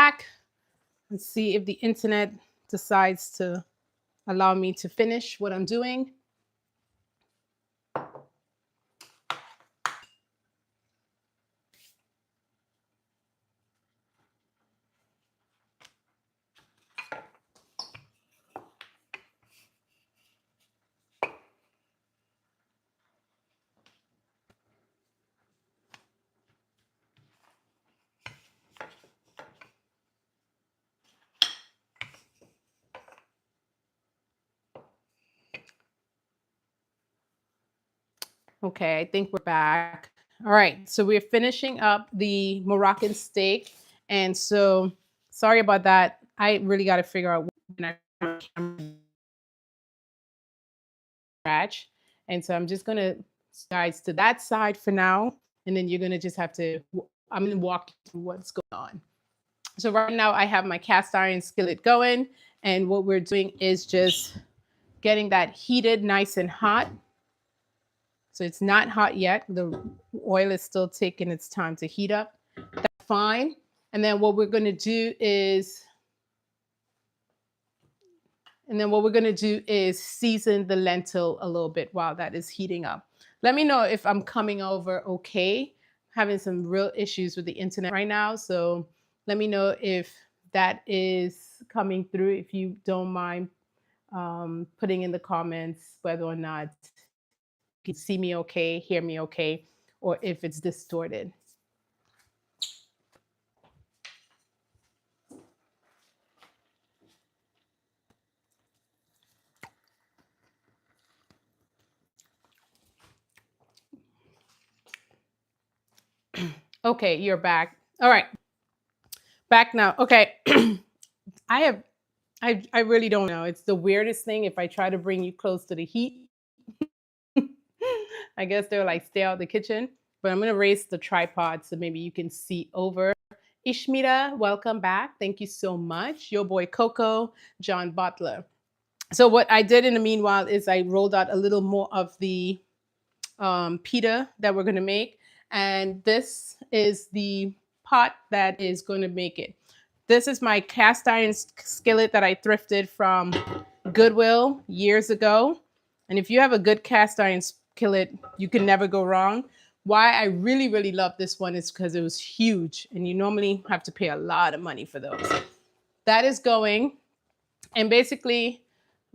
back. Let's see if the internet decides to allow me to finish what I'm doing. Okay, I think we're back. All right, so we're finishing up the Moroccan steak. And so, sorry about that. I really got to figure out when I scratch. And so I'm just going to guys to that side for now. And then you're going to just have to, I'm going to walk you through what's going on. So right now I have my cast iron skillet going. And what we're doing is just getting that heated nice and hot. So it's not hot yet. The oil is still taking its time to heat up. That's fine. And then what we're going to do is season the lentil a little bit while that is heating up. Let me know if I'm coming over okay. Having some real issues with the internet right now. So let me know if that is coming through, if you don't mind putting in the comments whether or not you can see me okay, hear me okay, or if it's distorted. Okay, you're back. All right. Back now. Okay. I really don't know. It's the weirdest thing. If I try to bring you close to the heat, I guess they're like, stay out of the kitchen. But I'm going to raise the tripod so maybe you can see over. Ishmita, welcome back. Thank you so much. Your boy Coco, John Butler. So what I did in the meanwhile is I rolled out a little more of the pita that we're going to make. And this is the pot that is going to make it. This is my cast iron skillet that I thrifted from Goodwill years ago. And if you have a good cast iron skillet, you can never go wrong. Why I really, really love this one is because it was huge. And you normally have to pay a lot of money for those. That is going. And basically,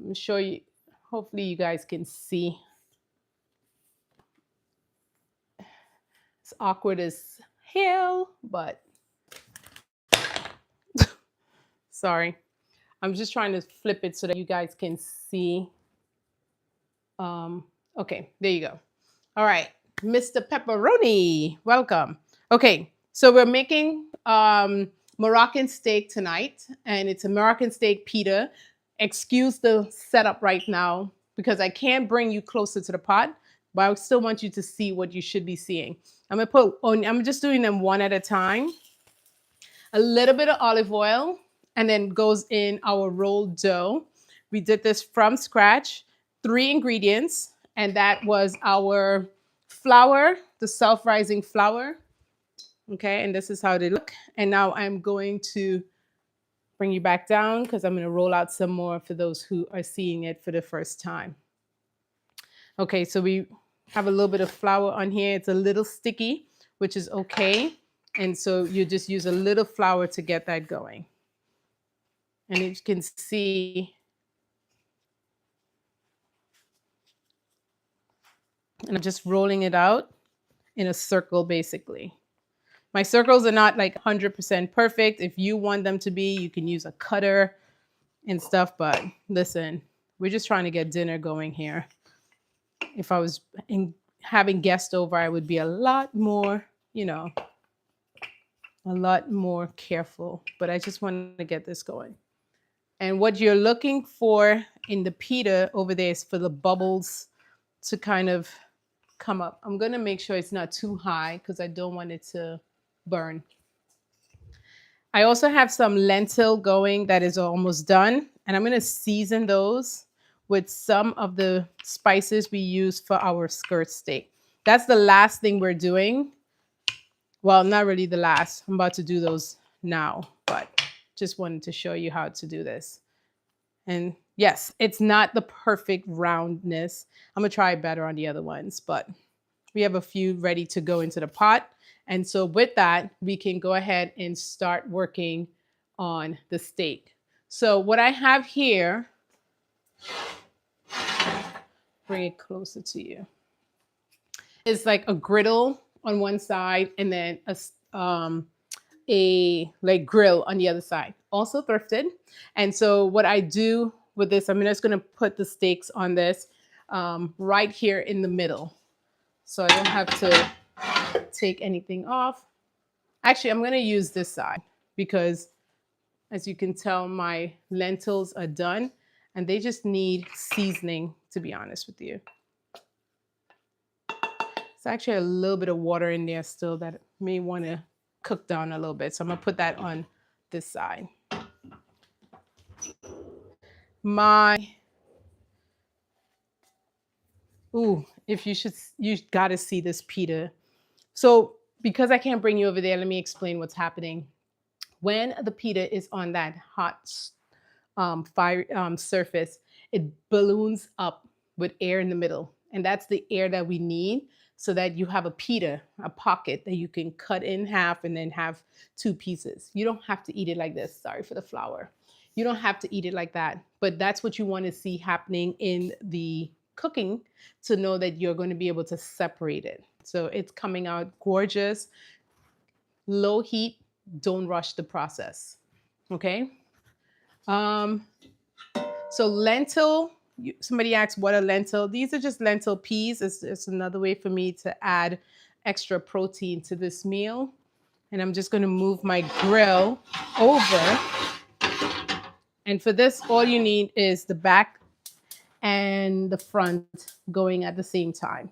I'm sure you, hopefully you guys can see. It's awkward as hell, but sorry. I'm just trying to flip it so that you guys can see. Okay, there you go. All right, Mr. Pepperoni, welcome. Okay, so we're making Moroccan steak tonight, and it's a Moroccan steak pita. Excuse the setup right now because I can't bring you closer to the pot, but I still want you to see what you should be seeing. I'm gonna put on, I'm just doing them one at a time. A little bit of olive oil, and then goes in our rolled dough. We did this from scratch, 3 ingredients, and that was our flour, the self-rising flour. Okay, and this is how they look. And now I'm going to bring you back down because I'm going to roll out some more for those who are seeing it for the first time. Okay, so we have a little bit of flour on here. It's a little sticky, which is okay. And so you just use a little flour to get that going. And you can see, and I'm just rolling it out in a circle, basically. My circles are not like 100% perfect. If you want them to be, you can use a cutter and stuff. But listen, we're just trying to get dinner going here. If I was having guests over, I would be a lot more, you know, a lot more careful. But I just want to get this going. And what you're looking for in the pita over there is for the bubbles to kind of come up. I'm going to make sure it's not too high because I don't want it to burn. I also have some lentil going that is almost done. And I'm going to season those with some of the spices we use for our skirt steak. That's the last thing we're doing. Well, not really the last. I'm about to do those now, but just wanted to show you how to do this. And yes, it's not the perfect roundness. I'm gonna try better on the other ones, but we have a few ready to go into the pot. And so with that, we can go ahead and start working on the steak. So what I have here, bring it closer to you, is like a griddle on one side and then a like grill on the other side, also thrifted. And so what I do with this, I'm just going to put the steaks on this right here in the middle, so I don't have to take anything off. Actually, I'm going to use this side because, as you can tell, my lentils are done and they just need seasoning, to be honest with you. It's actually a little bit of water in there still that may want to cook down a little bit. So I'm going to put that on this side. You got to see this pita. So because I can't bring you over there, let me explain what's happening. When the pita is on that hot surface, it balloons up with air in the middle. And that's the air that we need so that you have a pita, a pocket that you can cut in half and then have two pieces. You don't have to eat it like this. Sorry for the flour. You don't have to eat it like that, but that's what you want to see happening in the cooking to know that you're going to be able to separate it. So it's coming out gorgeous. Low heat, don't rush the process. Okay. So lentil, somebody asked what a lentil. These are just lentil peas. It's another way for me to add extra protein to this meal. And I'm just going to move my grill over. And for this, all you need is the back and the front going at the same time.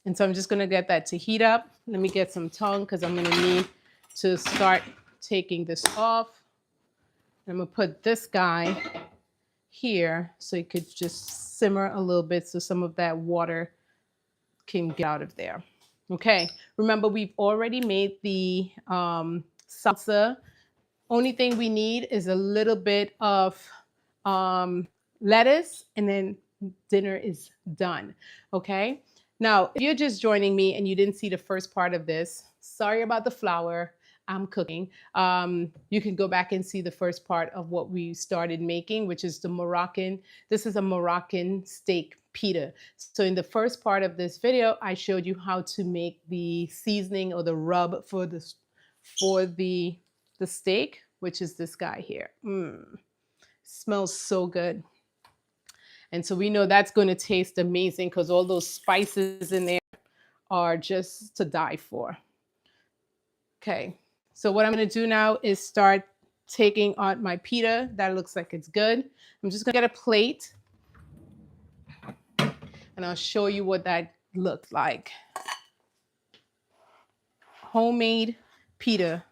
And so I'm just going to get that to heat up. Let me get some tongue because I'm going to need to start taking this off. I'm going to put this guy here so it could just simmer a little bit so some of that water can get out of there. Okay, remember we've already made the salsa. Only thing we need is a little bit of lettuce and then dinner is done. Okay, now if you're just joining me and you didn't see the first part of this, sorry about the flour. I'm cooking. You can go back and see the first part of what we started making, which is the Moroccan. This is a Moroccan steak pita. So in the first part of this video, I showed you how to make the seasoning or the rub for the steak, which is this guy here. Smells so good. And so we know that's going to taste amazing because all those spices in there are just to die for. Okay. So what I'm going to do now is start taking out my pita. That looks like it's good. I'm just going to get a plate and I'll show you what that looks like. Homemade pita.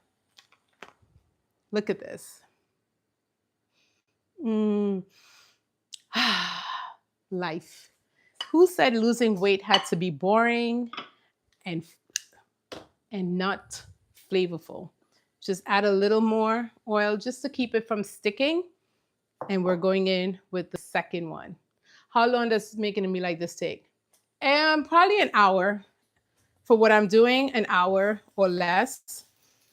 Look at this. Life. Who said losing weight had to be boring and not flavorful? Just add a little more oil just to keep it from sticking. And we're going in with the second one. How long does making a meal like this take? Probably an hour. For what I'm doing, an hour or less.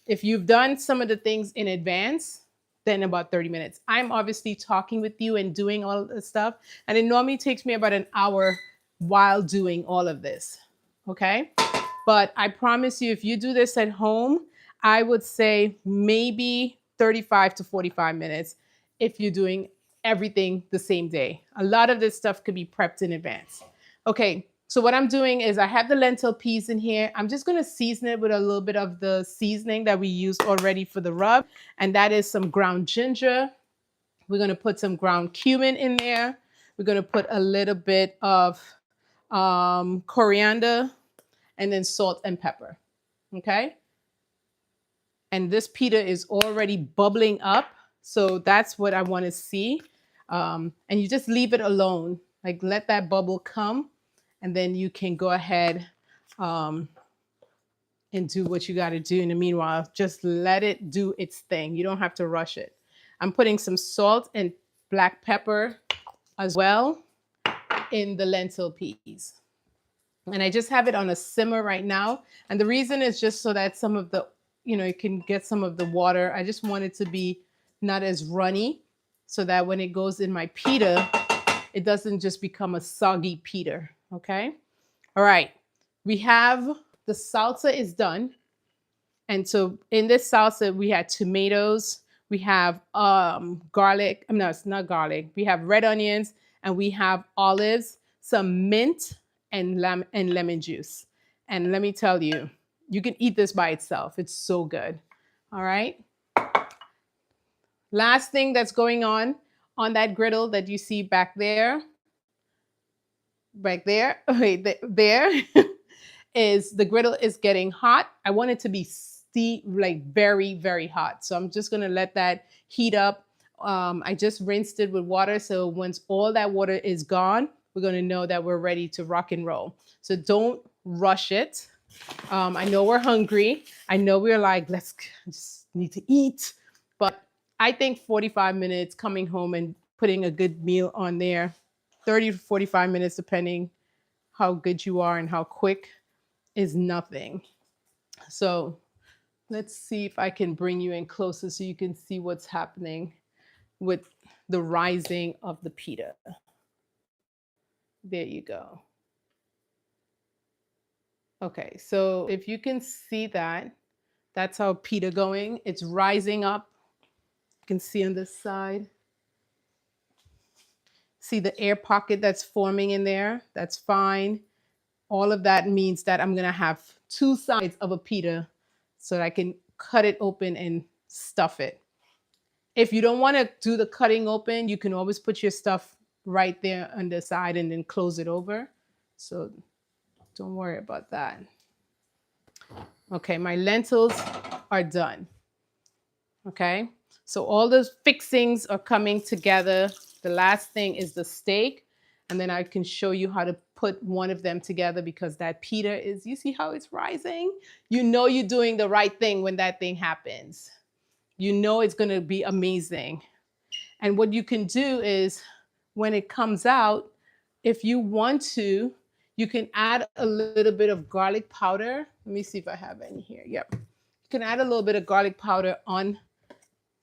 If you've done some of the things in advance, then about 30 minutes. I'm obviously talking with you and doing all this stuff. And it normally takes me about an hour while doing all of this. Okay? But I promise you, if you do this at home, I would say maybe 35 to 45 minutes if you're doing everything the same day. A lot of this stuff could be prepped in advance. Okay, so what I'm doing is I have the lentil peas in here. I'm just going to season it with a little bit of the seasoning that we used already for the rub. And that is some ground ginger. We're going to put some ground cumin in there. We're going to put a little bit of coriander and then salt and pepper. Okay. And this pita is already bubbling up. So that's what I want to see. And you just leave it alone. Like let that bubble come. And then you can go ahead and and do what you got to do in the meanwhile. Just let it do its thing. You don't have to rush it. I'm putting some salt and black pepper as well in the lentil peas. And I just have it on a simmer right now. And the reason is just so that some of the, you can get some of the water. I just want it to be not as runny so that when it goes in my pita, it doesn't just become a soggy pita. Okay. All right. We have the salsa is done. And so in this salsa, we had tomatoes, we have garlic. No, it's not garlic. We have red onions and we have olives, some mint and lemon juice. And let me tell you, you can eat this by itself. It's so good. All right. Last thing that's going on that griddle that you see back there, wait, there is the griddle is getting hot. I want it to be like very, very hot. So I'm just gonna let that heat up. I just rinsed it with water. So once all that water is gone, we're gonna know that we're ready to rock and roll. So don't rush it. I know we're hungry. I know we're like, just need to eat. But I think 45 minutes coming home and putting a good meal on there, 30 to 45 minutes, depending how good you are and how quick, is nothing. So let's see if I can bring you in closer so you can see what's happening with the rising of the pita. There you go. Okay, so if you can see that, that's how pita going. It's rising up. You can see on this side. See the air pocket that's forming in there? That's fine. All of that means that I'm gonna have two sides of a pita so that I can cut it open and stuff it. If you don't want to do the cutting open, you can always put your stuff right there on the side and then close it over. So don't worry about that. Okay, my lentils are done. Okay, so all those fixings are coming together. The last thing is the steak. And then I can show you how to put one of them together because that pita is, you see how it's rising? You know you're doing the right thing when that thing happens. You know it's going to be amazing. And what you can do is when it comes out, if you want to, you can add a little bit of garlic powder. Let me see if I have any here. Yep. You can add a little bit of garlic powder on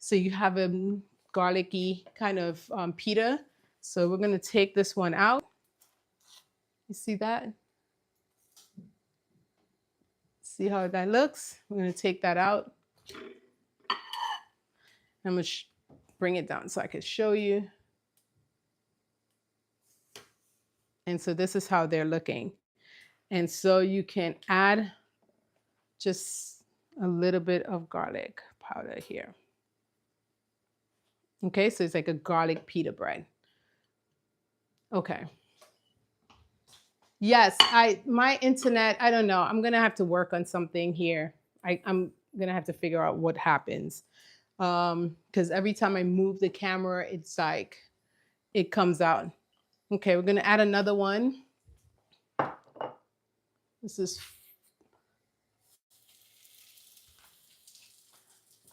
so you have a garlicky kind of pita. So we're going to take this one out. You see that? See how that looks? We're going to take that out. I'm going to bring it down so I can show you. And so this is how they're looking. And so you can add just a little bit of garlic powder here. Okay, so it's like a garlic pita bread. Okay. Yes, my internet, I don't know. I'm gonna have to work on something here. I'm gonna have to figure out what happens. Because every time I move the camera, it's like it comes out. Okay, we're gonna add another one. This is,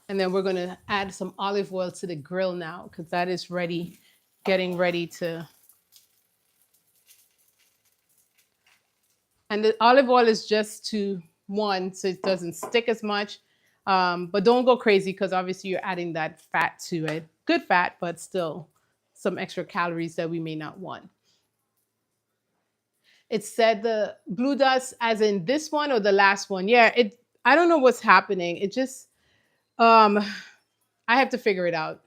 and then we're gonna add some olive oil to the grill now because that is ready, getting ready to. And the olive oil is just to one, so it doesn't stick as much. But don't go crazy because obviously you're adding that fat to it. Good fat, but still some extra calories that we may not want. It said the blue dust as in this one or the last one. Yeah, I don't know what's happening. It just, I have to figure it out.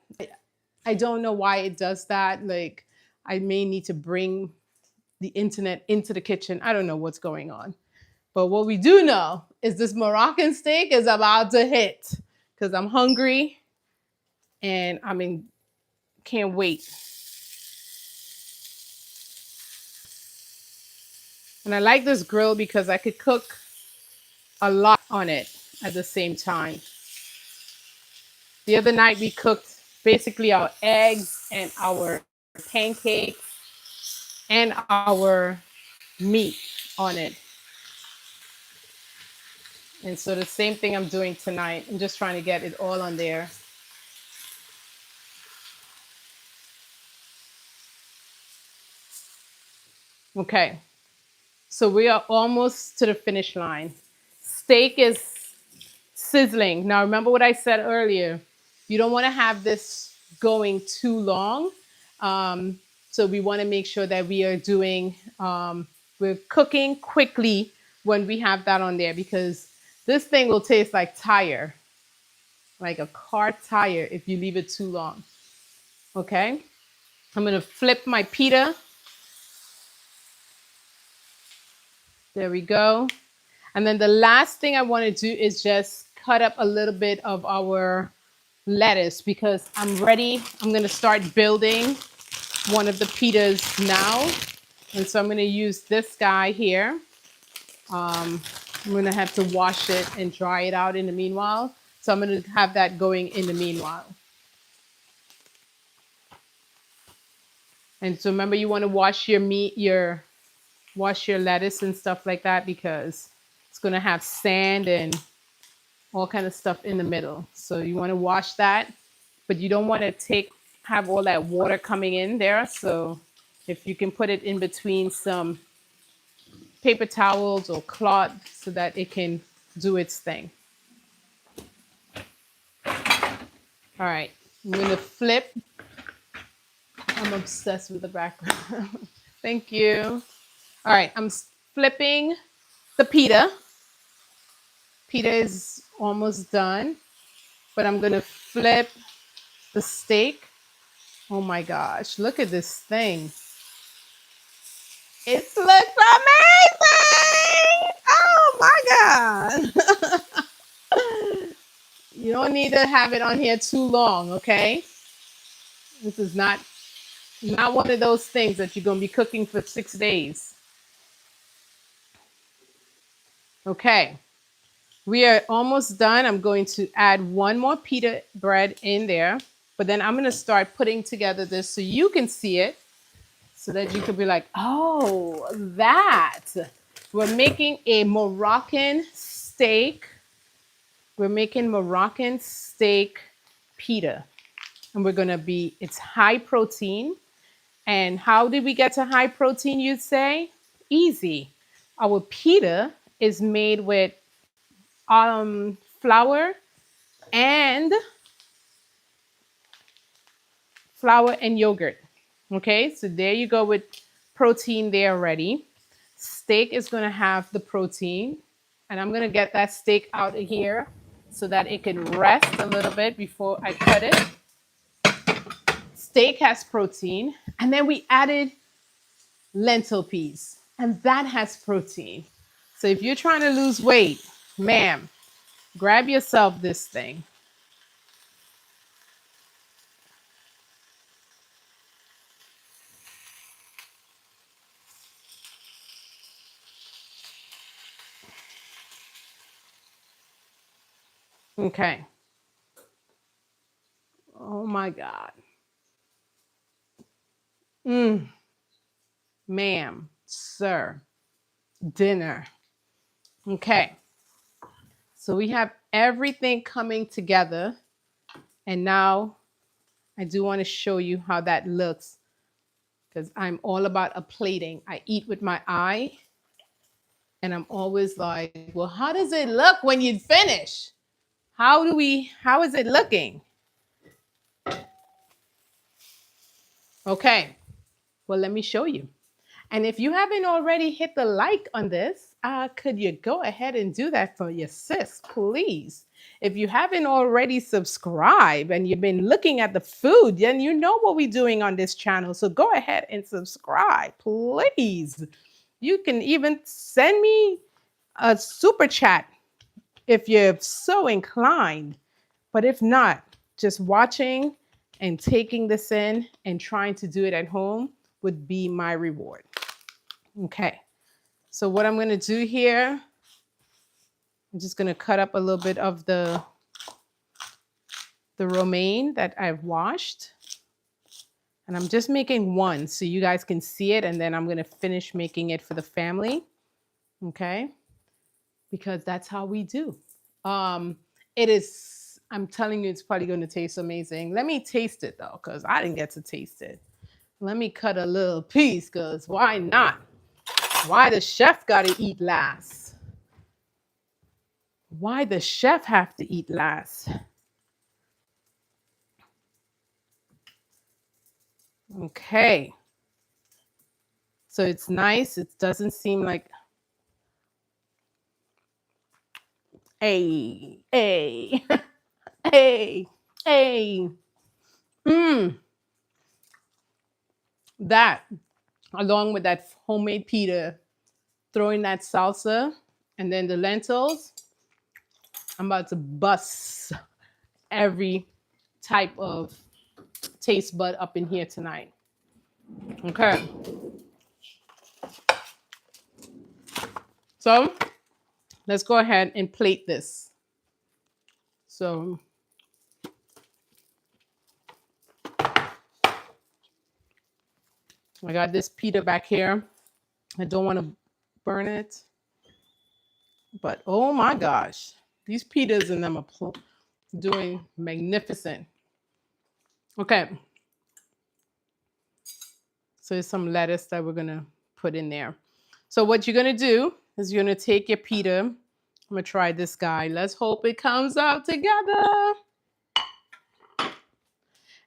I don't know why it does that. Like I may need to bring the internet into the kitchen. I don't know what's going on. But what we do know is this Moroccan steak is about to hit because I'm hungry and can't wait. And I like this grill because I could cook a lot on it at the same time. The other night we cooked basically our eggs and our pancakes and our meat on it. And so the same thing I'm doing tonight. I'm just trying to get it all on there. Okay, so we are almost to the finish line. Steak is sizzling. Now, remember what I said earlier. You don't want to have this going too long. Um, so we want to make sure that we are doing, we're cooking quickly when we have that on there, because this thing will taste like tire, like a car tire if you leave it too long. Okay, I'm going to flip my pita. There we go. And then the last thing I want to do is just cut up a little bit of our lettuce, because I'm ready. I'm going to start building one of the pitas now. And so I'm going to use this guy here. I'm going to have to wash it and dry it out in the meanwhile. So I'm going to have that going in the meanwhile. And so remember, you want to wash your meat, wash your lettuce and stuff like that, because it's going to have sand and all kind of stuff in the middle. So you want to wash that, but you don't want to have all that water coming in there. So if you can put it in between some paper towels or cloth so that it can do its thing. All right, I'm going to flip. I'm obsessed with the background. Thank you. All right, I'm flipping the pita. Pita is almost done, but I'm going to flip the steak. Oh my gosh, look at this thing. It looks amazing. Oh my God. You don't need to have it on here too long, okay? This is not one of those things that you're going to be cooking for 6 days. Okay, we are almost done. I'm going to add one more pita bread in there, but then I'm going to start putting together this so you can see it, so that you could be like, oh, that. We're making a Moroccan steak. We're making Moroccan steak pita. And it's high protein. And how did we get to high protein, you'd say? Easy. Our pita is made with flour and yogurt. Okay, so there you go with protein there already. Steak is going to have the protein. And I'm going to get that steak out of here so that it can rest a little bit before I cut it. Steak has protein. And then we added lentil peas, and that has protein. So if you're trying to lose weight, ma'am, grab yourself this thing. Okay. Oh my God. Ma'am, sir, dinner. Okay. So we have everything coming together. And now I do want to show you how that looks, because I'm all about a plating. I eat with my eye. And I'm always like, well, how does it look when you finish? How is it looking? Okay, well, let me show you. And if you haven't already hit the like on this, could you go ahead and do that for your sis, please? If you haven't already subscribed and you've been looking at the food, then you know what we're doing on this channel. So go ahead and subscribe, please. You can even send me a super chat if you're so inclined. But if not, just watching and taking this in and trying to do it at home would be my reward. Okay, so what I'm going to do here, I'm just going to cut up a little bit of the romaine that I've washed. And I'm just making one so you guys can see it, and then I'm going to finish making it for the family. Okay, because that's how we do. Um, it is, I'm telling you, it's probably going to taste amazing. Let me taste it though, because I didn't get to taste it. Let me cut a little piece, because why not? Why the chef got to eat last? Why the chef have to eat last? Okay. So it's nice. It doesn't seem like, hey, hey, hey, hey. Mmm. That, along with that homemade pita, throwing that salsa, and then the lentils, I'm about to bust every type of taste bud up in here tonight. Okay. So let's go ahead and plate this. So I got this pita back here. I don't want to burn it, but oh my gosh, these pitas in them are doing magnificent. Okay. So there's some lettuce that we're gonna put in there. So what you're gonna do is you're gonna take your pita. I'm gonna try this guy. Let's hope it comes out together.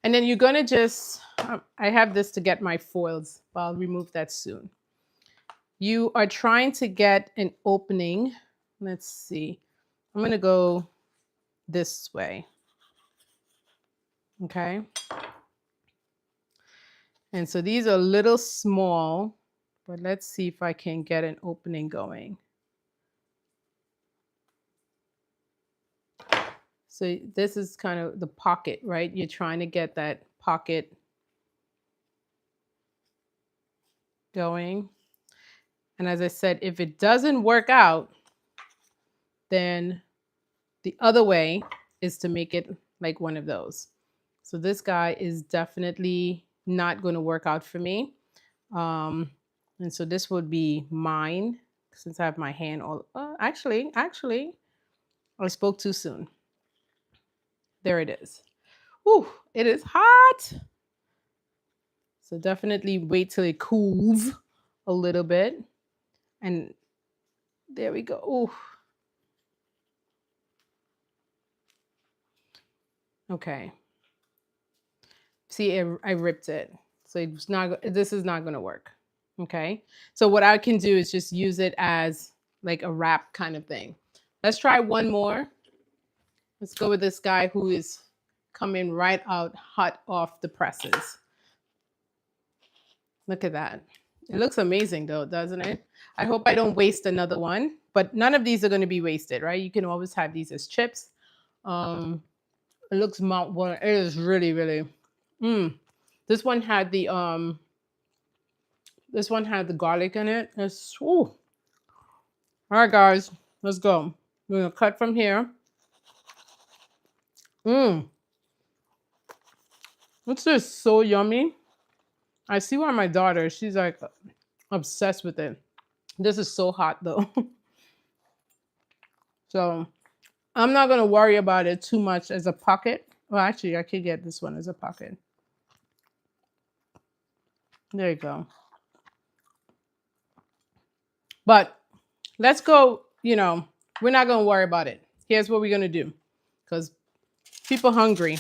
And then you're gonna just, I have this to get my foils, but I'll remove that soon. You are trying to get an opening. Let's see. I'm gonna go this way. Okay. And so these are a little small, but let's see if I can get an opening going. So this is kind of the pocket, right? You're trying to get that pocket going. And as I said, if it doesn't work out, then the other way is to make it like one of those. So this guy is definitely not going to work out for me. And so this would be mine, since I have my hand all, actually, I spoke too soon. There it is. Whew, it is hot. So definitely wait till it cools a little bit. And there we go. Ooh. Okay. See, I ripped it. So it's not, this is not going to work. Okay. So what I can do is just use it as like a wrap kind of thing. Let's try one more. Let's go with this guy who is coming right out hot off the presses. Look at that. It looks amazing though, doesn't it? I hope I don't waste another one, but none of these are going to be wasted, right? You can always have these as chips. It looks mouth-watering. It is really, really. This one had the garlic in it. It's, ooh. All right, guys, let's go. We're gonna cut from here. It's just so yummy. I see why my daughter, she's like obsessed with it. This is so hot though. So I'm not gonna worry about it too much as a pocket. Well, actually, I could get this one as a pocket. There you go. But let's go, we're not going to worry about it. Here's what we're going to do, because people hungry.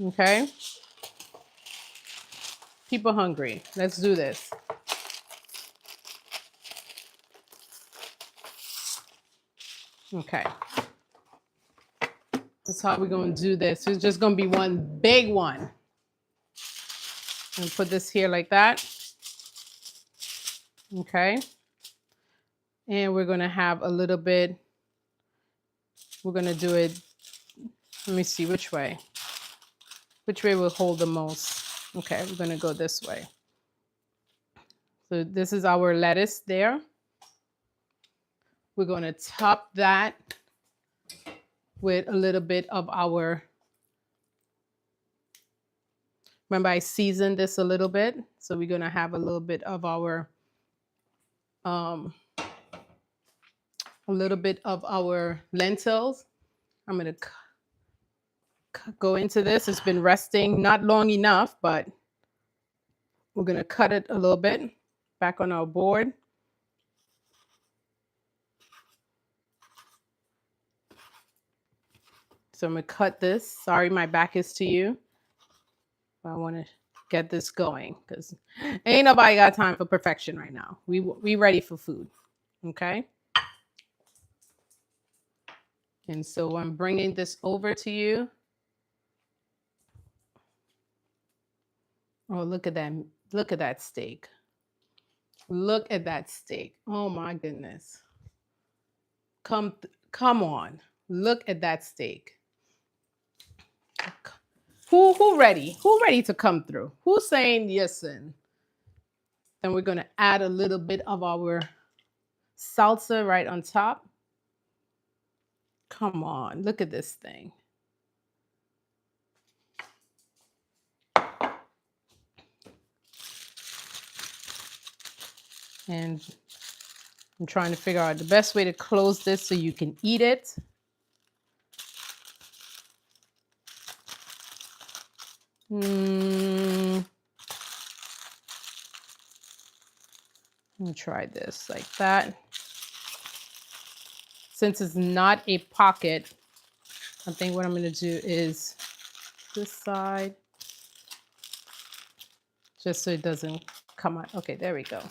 Okay? People hungry. Let's do this. Okay. That's how we're going to do this. It's just going to be one big one. And put this here like that. Okay. And we're going to have a little bit. We're going to do it. Let me see which way. Which way will hold the most? Okay, we're going to go this way. So this is our lettuce there. We're going to top that with a little bit of our Remember, I seasoned this a little bit. So we're going to have a little bit of our um, lentils. I'm going to go into this. It's been resting, not long enough, but we're going to cut it a little bit back on our board. So I'm going to cut this. Sorry, my back is to you. I want to get this going because ain't nobody got time for perfection right now. We ready for food. Okay. And so I'm bringing this over to you. Oh, look at that. Look at that steak. Look at that steak. Oh my goodness. Come on. Look at that steak. Who ready? Who ready to come through? Who's saying yes? And then we're going to add a little bit of our salsa right on top. Come on, look at this thing. And I'm trying to figure out the best way to close this so you can eat it. Let me try this like that. Since it's not a pocket, I think what I'm going to do is this side, just so it doesn't come out. Okay, there we go.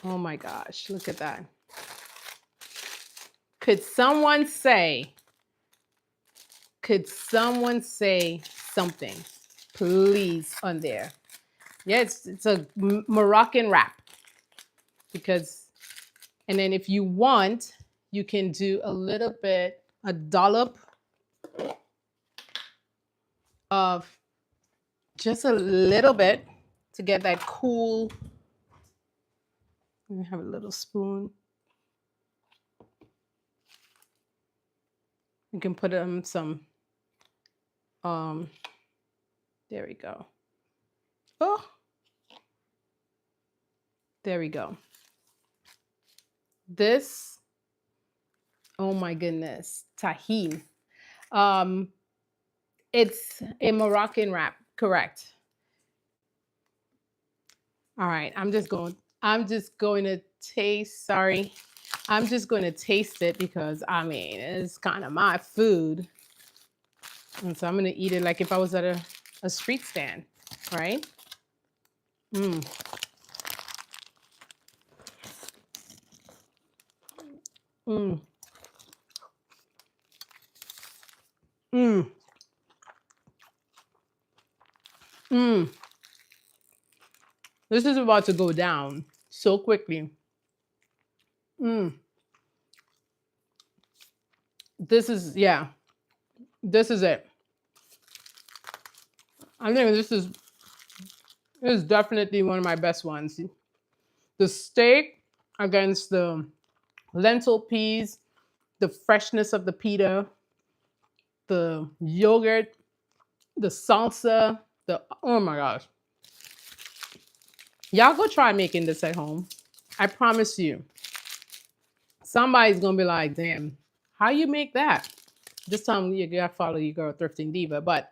Oh my gosh, look at that. Could someone say something, please, on there? Yeah, it's a Moroccan wrap. Because, and then if you want, you can do a dollop of just a little bit to get that cool. Let me have a little spoon. You can put some, there we go. Oh, there we go. This, oh my goodness, tahine. It's a Moroccan wrap, correct. All right, I'm just going to taste, sorry. I'm just going to taste it because, I mean, it's kind of my food. And so I'm going to eat it like if I was at a street stand, right? Mm. Mm. Mm. Mm. This is about to go down so quickly. Mm. This is, yeah, this is it. I think this is definitely one of my best ones. The steak against the lentil peas, the freshness of the pita, the yogurt, the salsa, oh my gosh. Y'all go try making this at home. I promise you. Somebody's gonna be like, damn, how you make that? This time you gotta follow your girl Thrifting Diva. But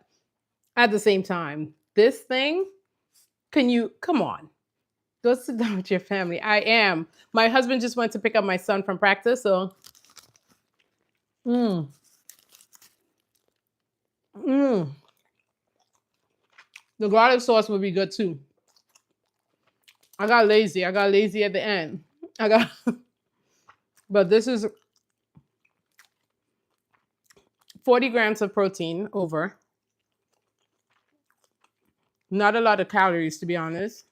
at the same time, this thing, come on. Go sit down with your family. I am. My husband just went to pick up my son from practice, so. The garlic sauce would be good too. I got lazy at the end. But this is 40 grams of protein over. Not a lot of calories, to be honest.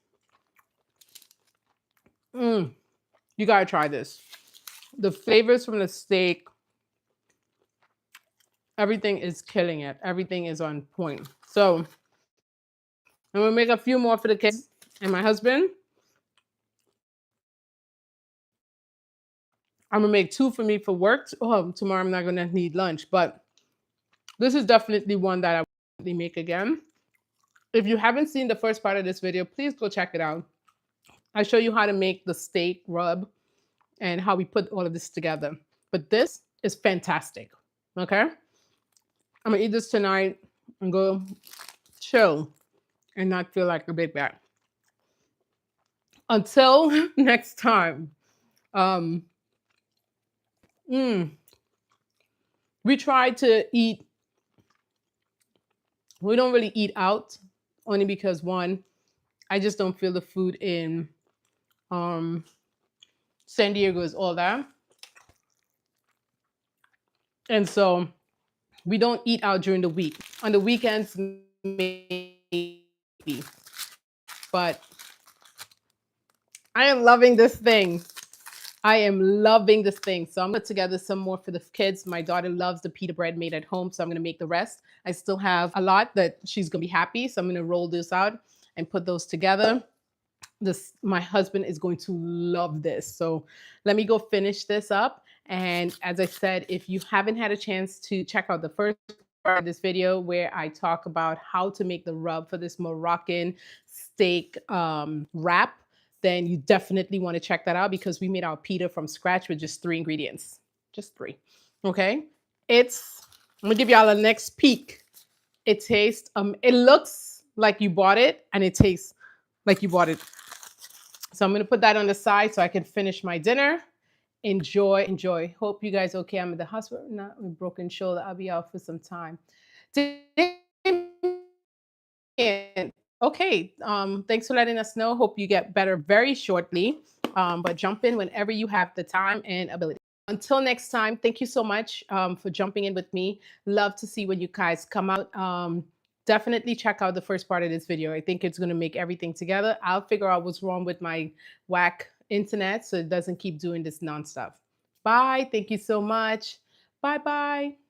You gotta try this. The flavors from the steak, everything is killing it. Everything is on point. So I'm gonna make a few more for the kids and my husband. I'm gonna make 2 for me for work. Oh, tomorrow I'm not gonna need lunch, but This is definitely one that I will definitely make again. If you haven't seen the first part of this video, please go check it out. I show you how to make the steak rub and how we put all of this together. But this is fantastic. Okay? I'm gonna eat this tonight and go chill and not feel like a big bag. Until next time, um, mm, we try to eat, we don't really eat out only because one, I just don't feel the food in um, San Diego is all that. And so we don't eat out during the week. On the weekends, maybe. But I am loving this thing. I am loving this thing. So I'm going to put together some more for the kids. My daughter loves the pita bread made at home, so I'm going to make the rest. I still have a lot that she's going to be happy. So I'm going to roll this out and put those together. My husband is going to love this. So let me go finish this up. And as I said, if you haven't had a chance to check out the first part of this video where I talk about how to make the rub for this Moroccan steak wrap, then you definitely want to check that out because we made our pita from scratch with just 3 ingredients. Just 3. Okay. I'm gonna give y'all a next peek. It tastes, it looks like you bought it and it tastes like you bought it. So I'm gonna put that on the side so I can finish my dinner. Enjoy, enjoy. Hope you guys okay. I'm in the hospital, not with broken shoulder. I'll be out for some time. Okay, thanks for letting us know. Hope you get better very shortly. But jump in whenever you have the time and ability. Until next time, thank you so much for jumping in with me. Love to see when you guys come out. Definitely check out the first part of this video. I think it's going to make everything together. I'll figure out what's wrong with my whack internet so it doesn't keep doing this nonstop. Bye. Thank you so much. Bye-bye.